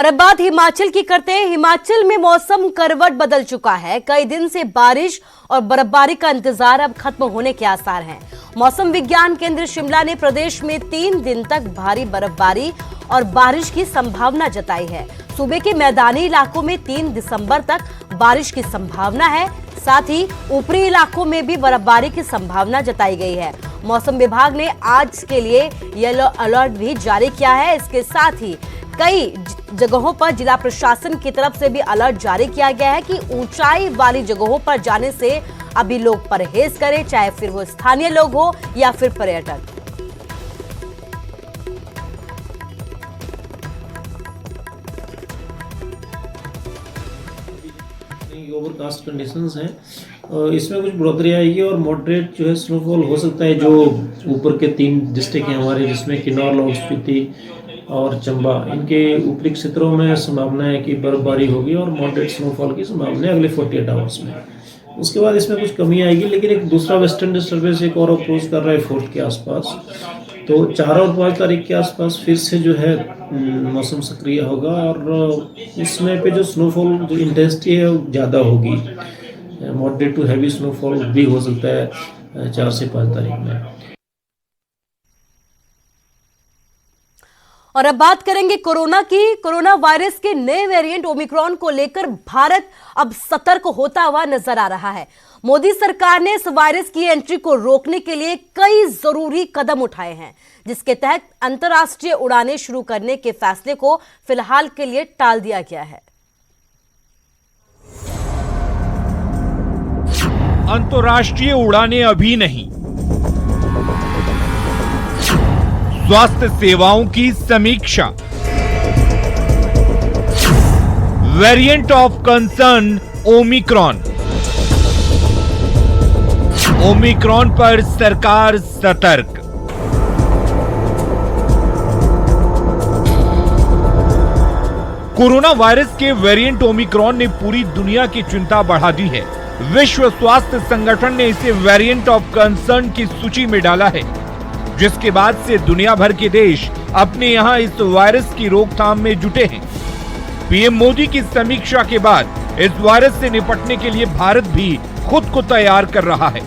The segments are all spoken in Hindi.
और अब बात हिमाचल की करते हैं। हिमाचल में मौसम करवट बदल चुका है। कई दिन से बारिश और बर्फबारी का इंतजार अब खत्म होने के आसार हैं। मौसम विज्ञान केंद्र शिमला ने प्रदेश में 3 दिन तक भारी बर्फबारी और बारिश की संभावना जताई है। सूबे के मैदानी इलाकों में 3 दिसंबर तक बारिश की संभावना है। साथ ही ऊपरी इलाकों में भी बर्फबारी की संभावना जताई गई है। मौसम विभाग ने आज के लिए येलो अलर्ट भी जारी किया है। इसके साथ ही कई जगहों पर जिला प्रशासन की तरफ से भी अलर्ट जारी किया गया है कि ऊंचाई वाली जगहों पर जाने से अभी लोग परहेज करें, चाहे फिर वो स्थानीय लोग हो या फिर पर्यटक। ओवरकास्ट कंडीशंस हैं, इसमें कुछ बढ़ोतरी आएगी और मॉडरेट जो है स्नोफॉल हो सकता है। जो ऊपर के 3 डिस्ट्रिक्ट हैं हमारे, जिसमें किन्नौर, लाहौल स्पीति और चंबा, इनके ऊपरी क्षेत्रों में संभावना है कि बर्फबारी होगी और मॉडरेट स्नोफॉल की संभावना है अगले 48 आवर्स में। उसके बाद इसमें कुछ कमी आएगी, लेकिन एक दूसरा वेस्टर्न डिस्टर्बेंस एक और अप्रोच कर रहा है 4 के आसपास, तो 4 और 5 तारीख के आसपास फिर से जो है मौसम सक्रिय होगा और इस समय पे जो स्नोफॉल जो इंटेंसिटी है वो ज़्यादा होगी। मॉडरेट टू हैवी स्नोफॉल भी हो सकता है 4 से 5 तारीख में। और अब बात करेंगे कोरोना की। कोरोना वायरस के नए वेरिएंट ओमिक्रॉन को लेकर भारत अब सतर्क होता हुआ नजर आ रहा है। मोदी सरकार ने इस वायरस की एंट्री को रोकने के लिए कई जरूरी कदम उठाए हैं, जिसके तहत अंतर्राष्ट्रीय उड़ानें शुरू करने के फैसले को फिलहाल के लिए टाल दिया गया है। अंतर्राष्ट्रीय उड़ानें अभी नहीं, स्वास्थ्य सेवाओं की समीक्षा। Variant of concern Omicron. Omicron पर सरकार सतर्क। कोरोना वायरस के वेरिएंट ओमिक्रॉन ने पूरी दुनिया की चिंता बढ़ा दी है। विश्व स्वास्थ्य संगठन ने इसे वेरिएंट ऑफ कंसर्न की सूची में डाला है, जिसके बाद से दुनिया भर के देश अपने यहां इस वायरस की रोकथाम में जुटे हैं। पीएम मोदी की समीक्षा के बाद इस वायरस से निपटने के लिए भारत भी खुद को तैयार कर रहा है।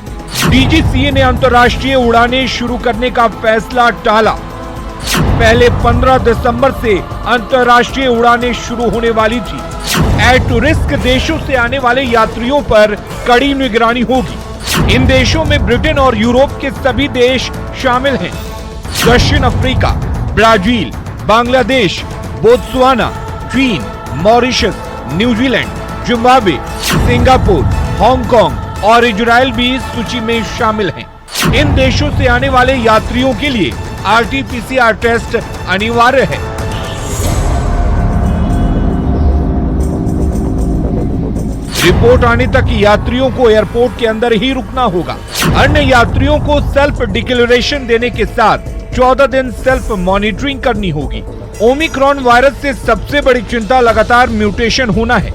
डीजीसीए ने अंतर्राष्ट्रीय उड़ानें शुरू करने का फैसला टाला। पहले 15 दिसंबर से अंतर्राष्ट्रीय उड़ानें शुरू होने वाली थी। एट रिस्क देशों से आने वाले यात्रियों पर कड़ी निगरानी होगी। इन देशों में ब्रिटेन और यूरोप के सभी देश शामिल हैं। दक्षिण अफ्रीका, ब्राजील, बांग्लादेश, बोत्सवाना, चीन, Mauritius, New Zealand, Zimbabwe, Singapore, Hong Kong और इजराइल भी इस सूची में शामिल हैं। इन देशों से आने वाले यात्रियों के लिए आरटी-पीसीआर टेस्ट अनिवार्य है। रिपोर्ट आने तक यात्रियों को एयरपोर्ट के अंदर ही रुकना होगा। अन्य यात्रियों को सेल्फ डिक्लेरेशन देने के साथ 14 दिन सेल्फ मॉनिटरिंग करनी होगी। ओमिक्रॉन वायरस से सबसे बड़ी चिंता लगातार म्यूटेशन होना है।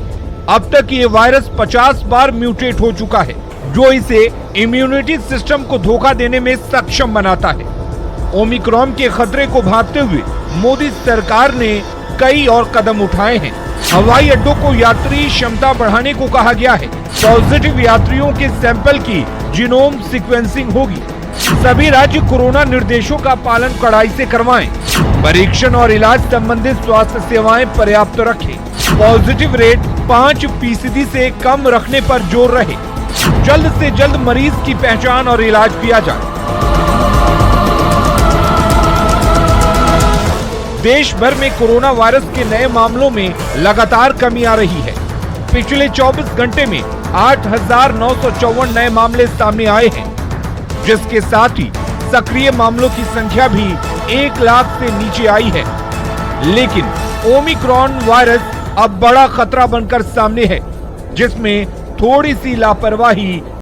अब तक ये वायरस 50 बार म्यूटेट हो चुका है, जो इसे इम्यूनिटी सिस्टम को धोखा देने में सक्षम बनाता है। ओमिक्रॉन के खतरे को भांपते हुए मोदी सरकार ने कई और कदम उठाए हैं। हवाई अड्डों को यात्री क्षमता बढ़ाने को कहा गया है। पॉजिटिव यात्रियों के सैंपल की जीनोम सीक्वेंसिंग होगी। सभी राज्य कोरोना निर्देशों का पालन कड़ाई से करवाएं। परीक्षण और इलाज संबंधित स्वास्थ्य सेवाएं पर्याप्त रखें। पॉजिटिव रेट 5% से कम रखने पर जोर रहे। जल्द से जल्द मरीज की पहचान और इलाज किया जाए। देश भर में कोरोना वायरस के नए मामलों में लगातार कमी आ रही है। पिछले 24 घंटे में 8,954 नए मामले सामने आए हैं, जिसके साथ ही सक्रिय मामलों की संख्या भी 1 लाख से नीचे आई है। लेकिन ओमिक्रॉन वायरस अब बड़ा खतरा बनकर सामने है, जिसमें थोड़ी सी लापरवाही